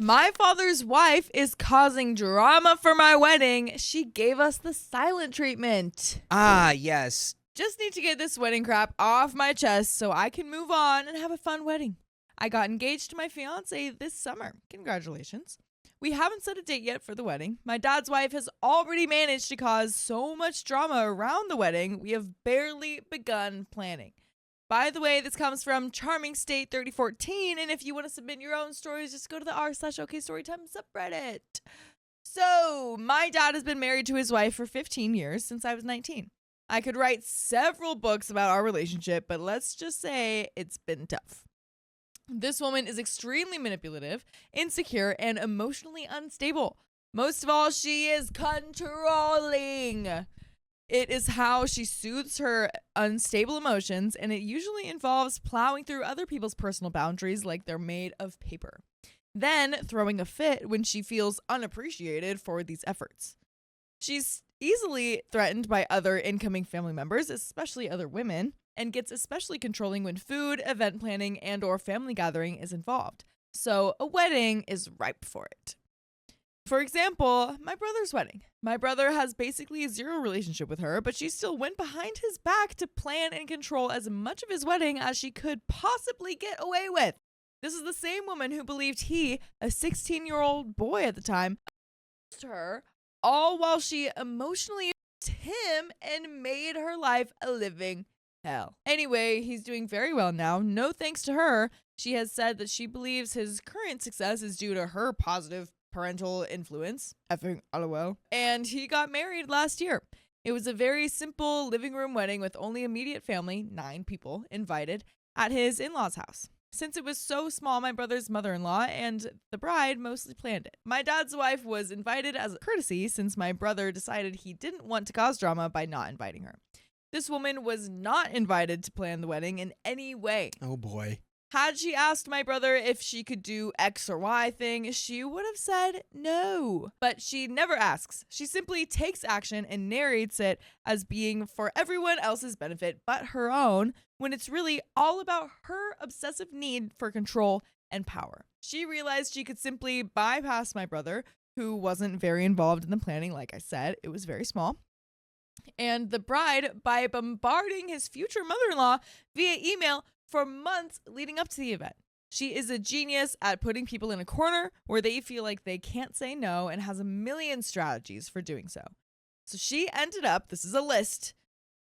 My father's wife is causing drama for my wedding. She gave us the silent treatment. Ah, yes. Just need to get this wedding crap off my chest so I can move on and have a fun wedding. I got engaged to my fiance this summer. Congratulations. We haven't set a date yet for the wedding. My dad's wife has already managed to cause so much drama around the wedding, we have barely begun planning. By the way, this comes from Charming State 3014, and if you want to submit your own stories, just go to the r/OKStorytime subreddit. So, my dad has been married to his wife for 15 years since I was 19. I could write several books about our relationship, but let's just say it's been tough. This woman is extremely manipulative, insecure, and emotionally unstable. Most of all, she is controlling. It is how she soothes her unstable emotions, and it usually involves plowing through other people's personal boundaries like they're made of paper. Then throwing a fit when she feels unappreciated for these efforts. She's easily threatened by other incoming family members, especially other women, and gets especially controlling when food, event planning, and or family gathering is involved. So a wedding is ripe for it. For example, my brother's wedding. My brother has basically zero relationship with her, but she still went behind his back to plan and control as much of his wedding as she could possibly get away with. This is the same woman who believed he, a 16-year-old boy at the time, abused her, all while she emotionally abused him and made her life a living hell. Anyway, he's doing very well now. No thanks to her. She has said that she believes his current success is due to her positive parental influence, effing LOL, and he got married last year. It was a very simple living room wedding with only immediate family, 9 people, invited at his in-laws' house. Since it was so small, my brother's mother-in-law and the bride mostly planned it. My dad's wife was invited as a courtesy since my brother decided he didn't want to cause drama by not inviting her. This woman was not invited to plan the wedding in any way. Oh boy. Had she asked my brother if she could do X or Y thing, she would have said no. But she never asks. She simply takes action and narrates it as being for everyone else's benefit but her own, when it's really all about her obsessive need for control and power. She realized she could simply bypass my brother, who wasn't very involved in the planning, like I said. It was very small. And the bride by bombarding his future mother-in-law via email for months leading up to the event. She is a genius at putting people in a corner where they feel like they can't say no and has a million strategies for doing so. So she ended up, this is a list,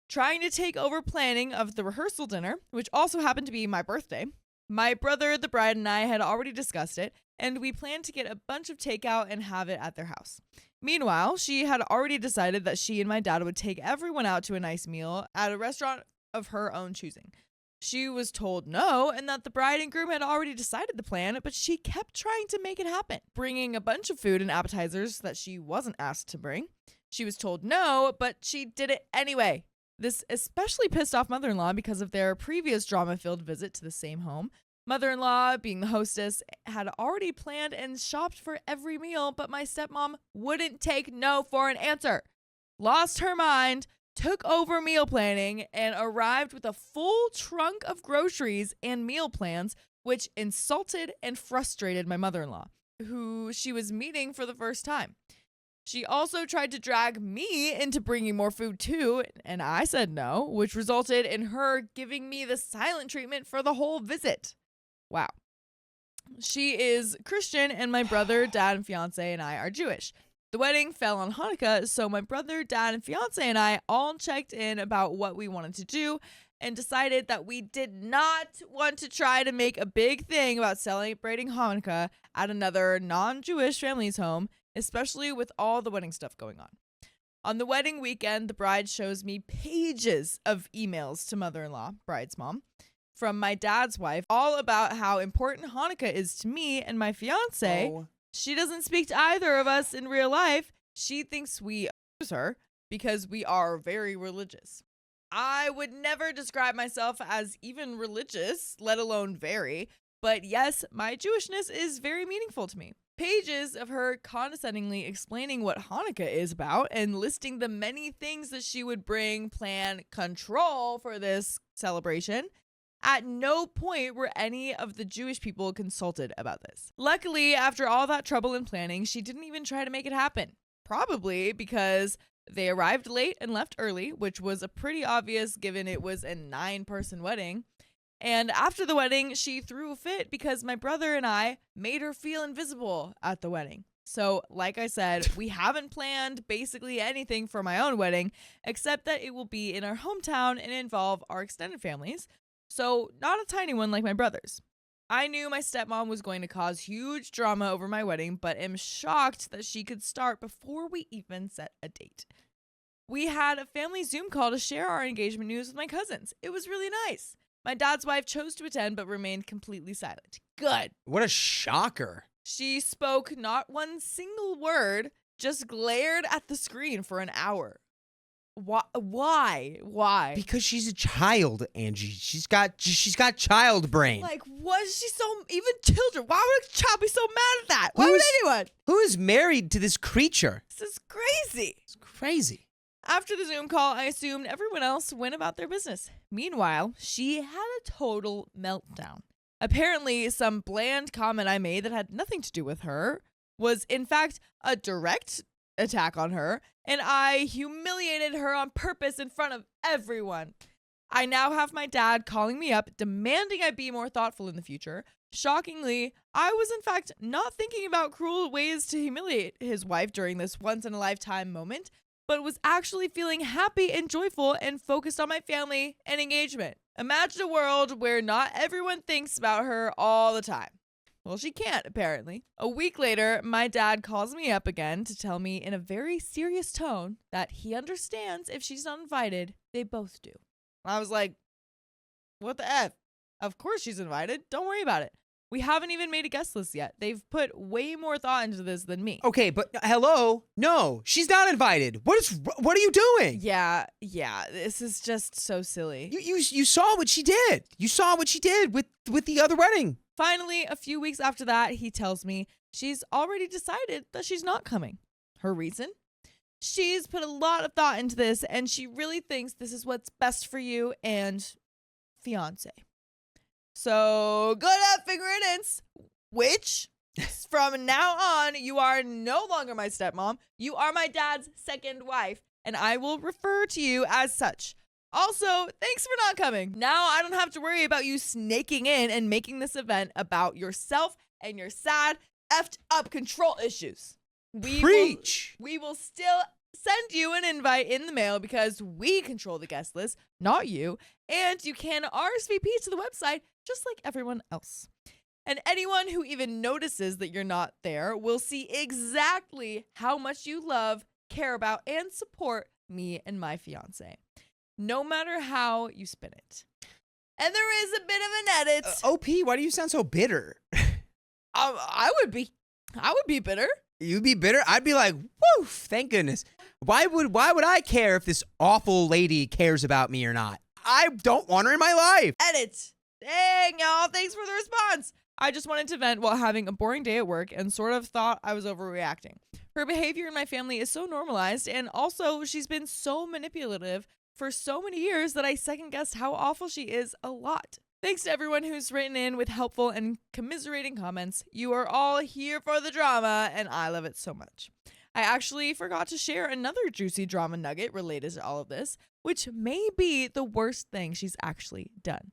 trying to take over planning of the rehearsal dinner, which also happened to be my birthday. My brother, the bride, and I had already discussed it, and we planned to get a bunch of takeout and have it at their house. Meanwhile, she had already decided that she and my dad would take everyone out to a nice meal at a restaurant of her own choosing. She was told no, and that the bride and groom had already decided the plan, but she kept trying to make it happen, bringing a bunch of food and appetizers that she wasn't asked to bring. She was told no, but she did it anyway. This especially pissed off mother-in-law because of their previous drama-filled visit to the same home. Mother-in-law, being the hostess, had already planned and shopped for every meal, but my stepmom wouldn't take no for an answer. Lost her mind, took over meal planning, and arrived with a full trunk of groceries and meal plans, which insulted and frustrated my mother-in-law, who she was meeting for the first time. She also tried to drag me into bringing more food too, and I said no, which resulted in her giving me the silent treatment for the whole visit. Wow. She is Christian, and my brother, dad, and fiance and I are Jewish. The wedding fell on Hanukkah, so my brother, dad, and fiance and I all checked in about what we wanted to do and decided that we did not want to try to make a big thing about celebrating Hanukkah at another non-Jewish family's home, especially with all the wedding stuff going on. On the wedding weekend, the bride shows me pages of emails to mother-in-law, bride's mom, from my dad's wife, all about how important Hanukkah is to me and my fiance. Oh. She doesn't speak to either of us in real life. She thinks we abuse her because we are very religious. I would never describe myself as even religious, let alone very, but yes, my Jewishness is very meaningful to me. Pages of her condescendingly explaining what Hanukkah is about and listing the many things that she would bring, plan, control for this celebration. At no point were any of the Jewish people consulted about this. Luckily, after all that trouble and planning, she didn't even try to make it happen. Probably because they arrived late and left early, which was a pretty obvious given it was a 9-person wedding. And after the wedding, she threw a fit because my brother and I made her feel invisible at the wedding. So, like I said, we haven't planned basically anything for my own wedding, except that it will be in our hometown and involve our extended families. So, not a tiny one like my brother's. I knew my stepmom was going to cause huge drama over my wedding, but am shocked that she could start before we even set a date. We had a family Zoom call to share our engagement news with my cousins. It was really nice. My dad's wife chose to attend but remained completely silent. Good. What a shocker. She spoke not one single word, just glared at the screen for an hour. Why? Because she's a child, Angie. She's got child brain. Like, was she so... Even children, why would a child be so mad at that? Why would anyone? Who is married to this creature? This is crazy. It's crazy. After the Zoom call, I assumed everyone else went about their business. Meanwhile, she had a total meltdown. Apparently, some bland comment I made that had nothing to do with her was, in fact, a direct attack on her, and I humiliated her on purpose in front of everyone. I now have my dad calling me up, demanding I be more thoughtful in the future. Shockingly, I was in fact not thinking about cruel ways to humiliate his wife during this once-in-a-lifetime moment, but was actually feeling happy and joyful and focused on my family and engagement. Imagine a world where not everyone thinks about her all the time. Well, she can't, apparently. A week later, my dad calls me up again to tell me in a very serious tone that he understands if she's not invited, they both do. I was like, what the F? Of course she's invited. Don't worry about it. We haven't even made a guest list yet. They've put way more thought into this than me. Okay, but hello? No, she's not invited. What are you doing? Yeah, this is just so silly. You saw what she did. You saw what she did with the other wedding. Finally, a few weeks after that, he tells me she's already decided that she's not coming. Her reason? She's put a lot of thought into this, and she really thinks this is what's best for you and fiance. So, good at figure-it-ins, which, from now on, you are no longer my stepmom. You are my dad's second wife, and I will refer to you as such. Also, thanks for not coming. Now I don't have to worry about you snaking in and making this event about yourself and your sad, effed up control issues. Preach! We will still send you an invite in the mail because we control the guest list, not you. And you can RSVP to the website just like everyone else. And anyone who even notices that you're not there will see exactly how much you love, care about, and support me and my fiance. No matter how you spin it. And there is a bit of an edit. OP, why do you sound so bitter? I would be bitter. You'd be bitter? I'd be like, woof, thank goodness. Why would I care if this awful lady cares about me or not? I don't want her in my life. Edit. Dang, y'all. Thanks for the response. I just wanted to vent while having a boring day at work and sort of thought I was overreacting. Her behavior in my family is so normalized, and also she's been so manipulative for so many years that I second-guessed how awful she is a lot. Thanks to everyone who's written in with helpful and commiserating comments. You are all here for the drama, and I love it so much. I actually forgot to share another juicy drama nugget related to all of this, which may be the worst thing she's actually done.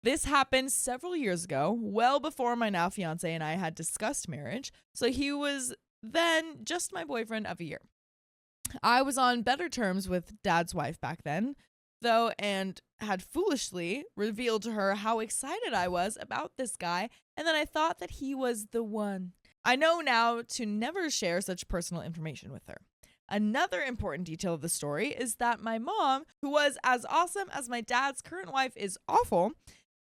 This happened several years ago, well before my now fiance and I had discussed marriage, so he was then just my boyfriend of a year. I was on better terms with Dad's wife back then, though, and had foolishly revealed to her how excited I was about this guy, and that I thought that he was the one. I know now to never share such personal information with her. Another important detail of the story is that my mom, who was as awesome as my dad's current wife is awful,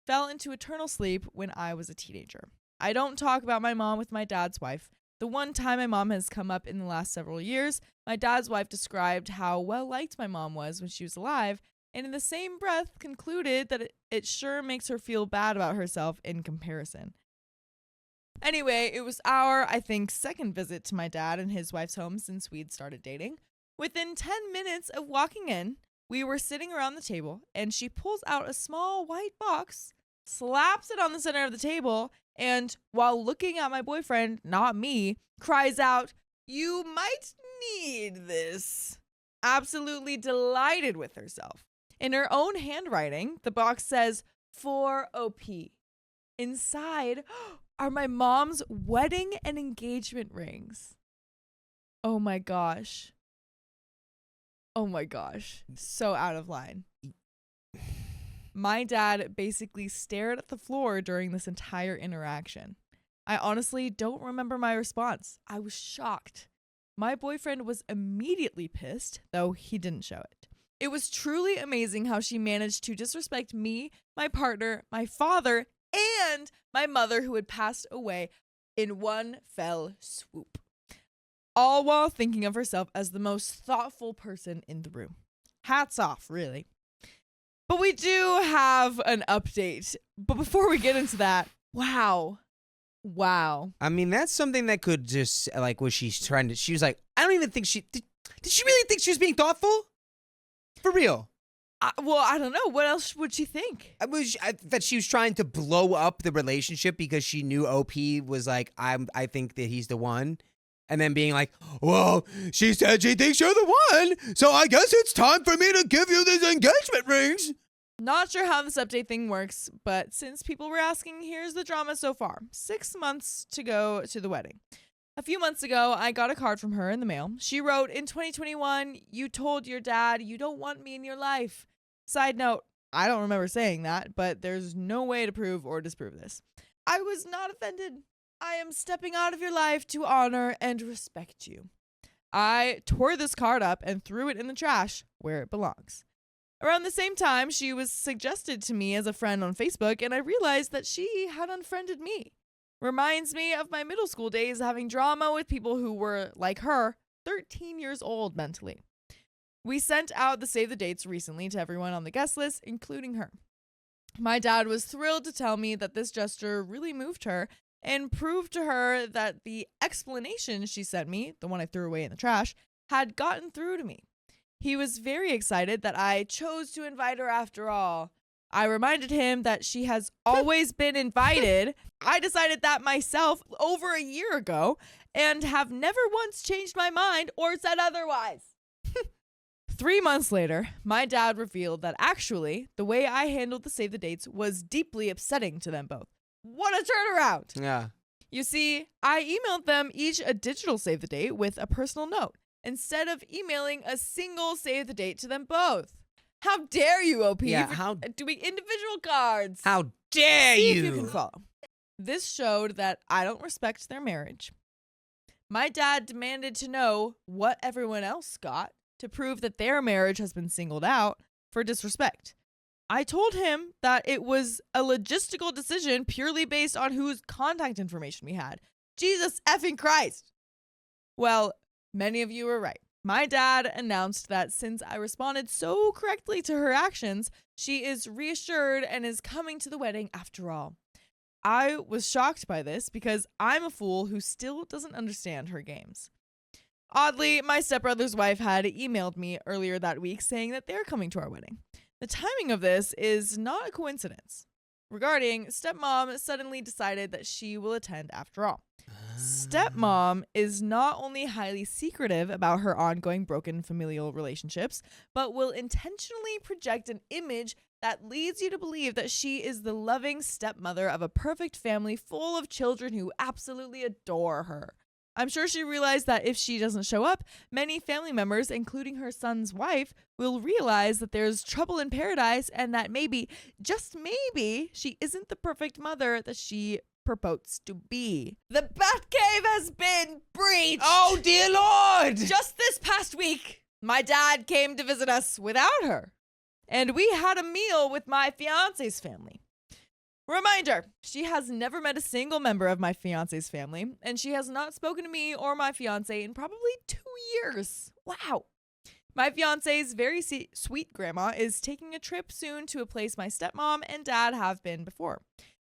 fell into eternal sleep when I was a teenager. I don't talk about my mom with my dad's wife. The one time my mom has come up in the last several years, my dad's wife described how well liked my mom was when she was alive, and in the same breath concluded that it sure makes her feel bad about herself in comparison. Anyway, it was our, I think, second visit to my dad and his wife's home since we'd started dating. Within 10 minutes of walking in, we were sitting around the table, and she pulls out a small white box slaps it on the center of the table, and while looking at my boyfriend, not me, cries out, "You might need this." Absolutely delighted with herself. In her own handwriting, the box says, "For OP." Inside are my mom's wedding and engagement rings. Oh my gosh. Oh my gosh. So out of line. My dad basically stared at the floor during this entire interaction. I honestly don't remember my response. I was shocked. My boyfriend was immediately pissed, though he didn't show it. It was truly amazing how she managed to disrespect me, my partner, my father, and my mother, who had passed away in one fell swoop. All while thinking of herself as the most thoughtful person in the room. Hats off, really. But we do have an update. But before we get into that, wow. I mean, that's something that could just, like, was she trying to, she was like, I don't even think did she really think she was being thoughtful? For real? Well, I don't know. What else would she think? That she was trying to blow up the relationship because she knew OP was like, I think that he's the one. And then being like, well, she said she thinks you're the one, so I guess it's time for me to give you these engagement rings. Not sure how this update thing works, but since people were asking, here's the drama so far. 6 months to go to the wedding. A few months ago, I got a card from her in the mail. She wrote, "In 2021, you told your dad you don't want me in your life." Side note, I don't remember saying that, but there's no way to prove or disprove this. I was not offended. I am stepping out of your life to honor and respect you. I tore this card up and threw it in the trash where it belongs. Around the same time, she was suggested to me as a friend on Facebook, and I realized that she had unfriended me. Reminds me of my middle school days having drama with people who were, like her, 13 years old mentally. We sent out the save the dates recently to everyone on the guest list, including her. My dad was thrilled to tell me that this gesture really moved her and proved to her that the explanation she sent me, the one I threw away in the trash, had gotten through to me. He was very excited that I chose to invite her after all. I reminded him that she has always been invited. I decided that myself over a year ago and have never once changed my mind or said otherwise. 3 months later, my dad revealed that actually the way I handled the save the dates was deeply upsetting to them both. What a turnaround! Yeah. You see, I emailed them each a digital save the date with a personal note instead of emailing a single save the date to them both. How dare you, OP, for doing individual cards? How dare See you? if you can follow. This showed that I don't respect their marriage. My dad demanded to know what everyone else got to prove that their marriage has been singled out for disrespect. I told him that it was a logistical decision purely based on whose contact information we had. Jesus effing Christ. Well, many of you were right. My dad announced that since I responded so correctly to her actions, she is reassured and is coming to the wedding after all. I was shocked by this because I'm a fool who still doesn't understand her games. Oddly, my stepbrother's wife had emailed me earlier that week saying that they're coming to our wedding. The timing of this is not a coincidence. Regarding Stepmom suddenly decided that she will attend after all. Stepmom is not only highly secretive about her ongoing broken familial relationships, but will intentionally project an image that leads you to believe that she is the loving stepmother of a perfect family full of children who absolutely adore her. I'm sure she realized that if she doesn't show up, many family members, including her son's wife, will realize that there's trouble in paradise and that maybe, just maybe, she isn't the perfect mother that she purports to be. The Batcave has been breached! Oh, dear Lord! Just this past week, my dad came to visit us without her, and we had a meal with my fiance's family. Reminder, she has never met a single member of my fiance's family, and she has not spoken to me or my fiance in probably 2 years. Wow. My fiance's very sweet grandma is taking a trip soon to a place my stepmom and dad have been before.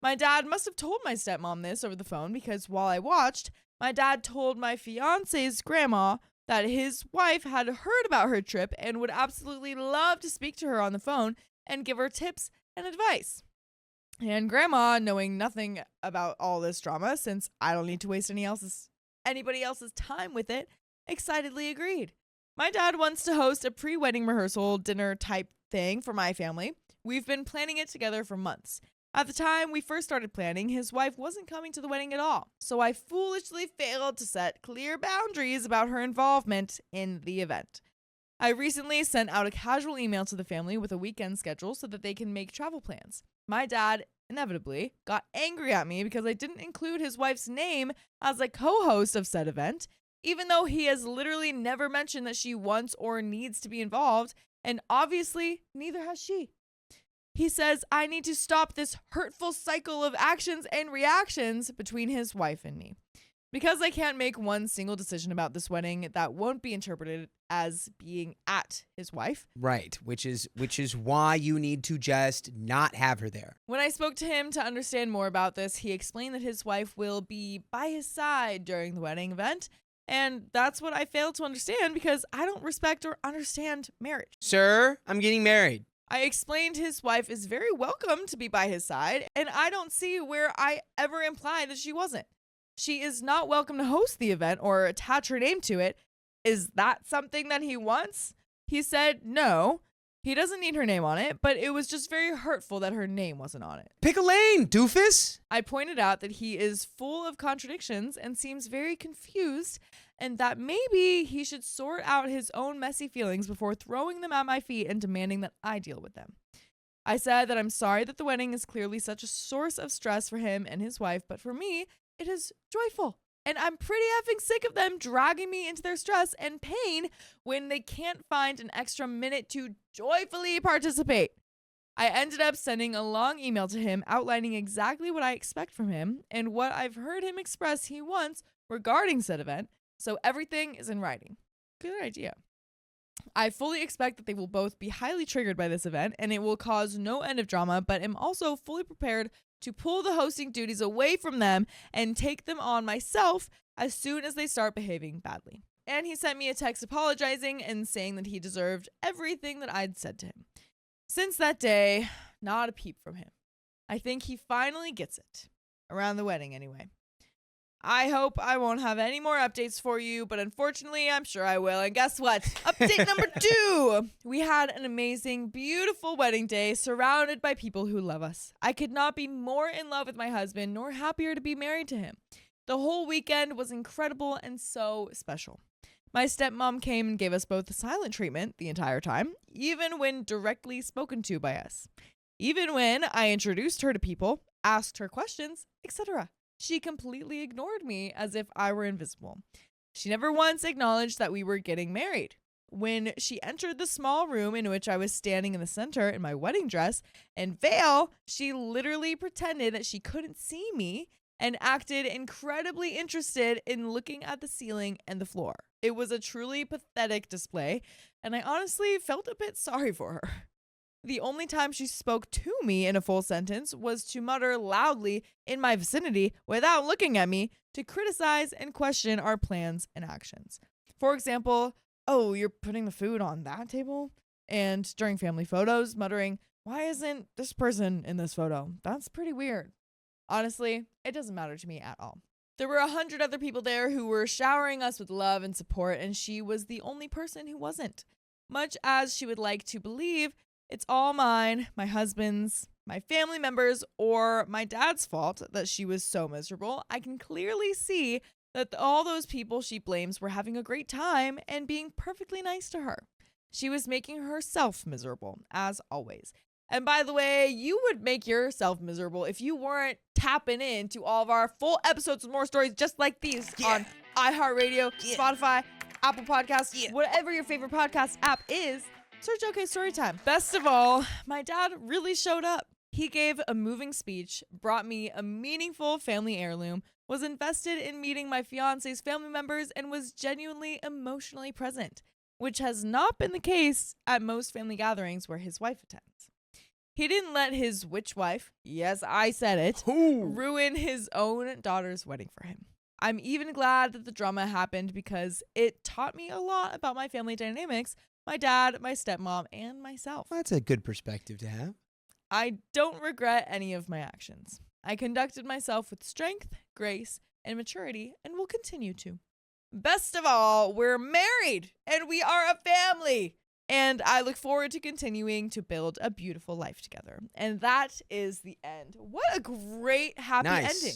My dad must have told my stepmom this over the phone because while I watched, my dad told my fiance's grandma that his wife had heard about her trip and would absolutely love to speak to her on the phone and give her tips and advice. And Grandma, knowing nothing about all this drama, since I don't need to waste anybody else's time with it, excitedly agreed. My dad wants to host a pre-wedding rehearsal dinner type thing for my family. We've been planning it together for months. At the time we first started planning, his wife wasn't coming to the wedding at all, so I foolishly failed to set clear boundaries about her involvement in the event. I recently sent out a casual email to the family with a weekend schedule so that they can make travel plans. My dad, inevitably, got angry at me because I didn't include his wife's name as a co-host of said event, even though he has literally never mentioned that she wants or needs to be involved, and obviously neither has she. He says I need to stop this hurtful cycle of actions and reactions between his wife and me. Because I can't make one single decision about this wedding that won't be interpreted as being at his wife. Right, which is why you need to just not have her there. When I spoke to him to understand more about this, he explained that his wife will be by his side during the wedding event. And that's what I failed to understand because I don't respect or understand marriage. Sir, I'm getting married. I explained his wife is very welcome to be by his side, and I don't see where I ever implied that she wasn't. She is not welcome to host the event or attach her name to it. Is that something that he wants? He said no. He doesn't need her name on it, but it was just very hurtful that her name wasn't on it. Pick a lane, doofus. I pointed out that he is full of contradictions and seems very confused, and that maybe he should sort out his own messy feelings before throwing them at my feet and demanding that I deal with them. I said that I'm sorry that the wedding is clearly such a source of stress for him and his wife, but for me, it is joyful. And I'm pretty effing sick of them dragging me into their stress and pain when they can't find an extra minute to joyfully participate. I ended up sending a long email to him outlining exactly what I expect from him and what I've heard him express he wants regarding said event, so everything is in writing. Good idea. I fully expect that they will both be highly triggered by this event and it will cause no end of drama, but am also fully prepared to pull the hosting duties away from them and take them on myself as soon as they start behaving badly. And he sent me a text apologizing and saying that he deserved everything that I'd said to him. Since that day, not a peep from him. I think he finally gets it. Around the wedding, anyway. I hope I won't have any more updates for you, but unfortunately, I'm sure I will. And guess what? Update number 2. We had an amazing, beautiful wedding day surrounded by people who love us. I could not be more in love with my husband, nor happier to be married to him. The whole weekend was incredible and so special. My stepmom came and gave us both the silent treatment the entire time, even when directly spoken to by us. Even when I introduced her to people, asked her questions, etc. She completely ignored me as if I were invisible. She never once acknowledged that we were getting married. When she entered the small room in which I was standing in the center in my wedding dress and veil, she literally pretended that she couldn't see me and acted incredibly interested in looking at the ceiling and the floor. It was a truly pathetic display, and I honestly felt a bit sorry for her. The only time she spoke to me in a full sentence was to mutter loudly in my vicinity without looking at me to criticize and question our plans and actions. For example, "Oh, you're putting the food on that table?" And during family photos, muttering, "Why isn't this person in this photo? That's pretty weird." Honestly, it doesn't matter to me at all. There were 100 other people there who were showering us with love and support, and she was the only person who wasn't. Much as she would like to believe, it's all mine, my husband's, my family members, or my dad's fault that she was so miserable. I can clearly see that all those people she blames were having a great time and being perfectly nice to her. She was making herself miserable, as always. And by the way, you would make yourself miserable if you weren't tapping into all of our full episodes with more stories just like these on iHeartRadio, Spotify, Apple Podcasts, whatever your favorite podcast app is. Search OK Storytime. Best of all, my dad really showed up. He gave a moving speech, brought me a meaningful family heirloom, was invested in meeting my fiance's family members, and was genuinely emotionally present, which has not been the case at most family gatherings where his wife attends. He didn't let his witch wife, yes, I said it, ruin his own daughter's wedding for him. I'm even glad that the drama happened because it taught me a lot about my family dynamics, my dad, my stepmom, and myself. Well, that's a good perspective to have. I don't regret any of my actions. I conducted myself with strength, grace, and maturity, and will continue to. Best of all, we're married and we are a family. And I look forward to continuing to build a beautiful life together. And that is the end. What a great, happy Nice. ending.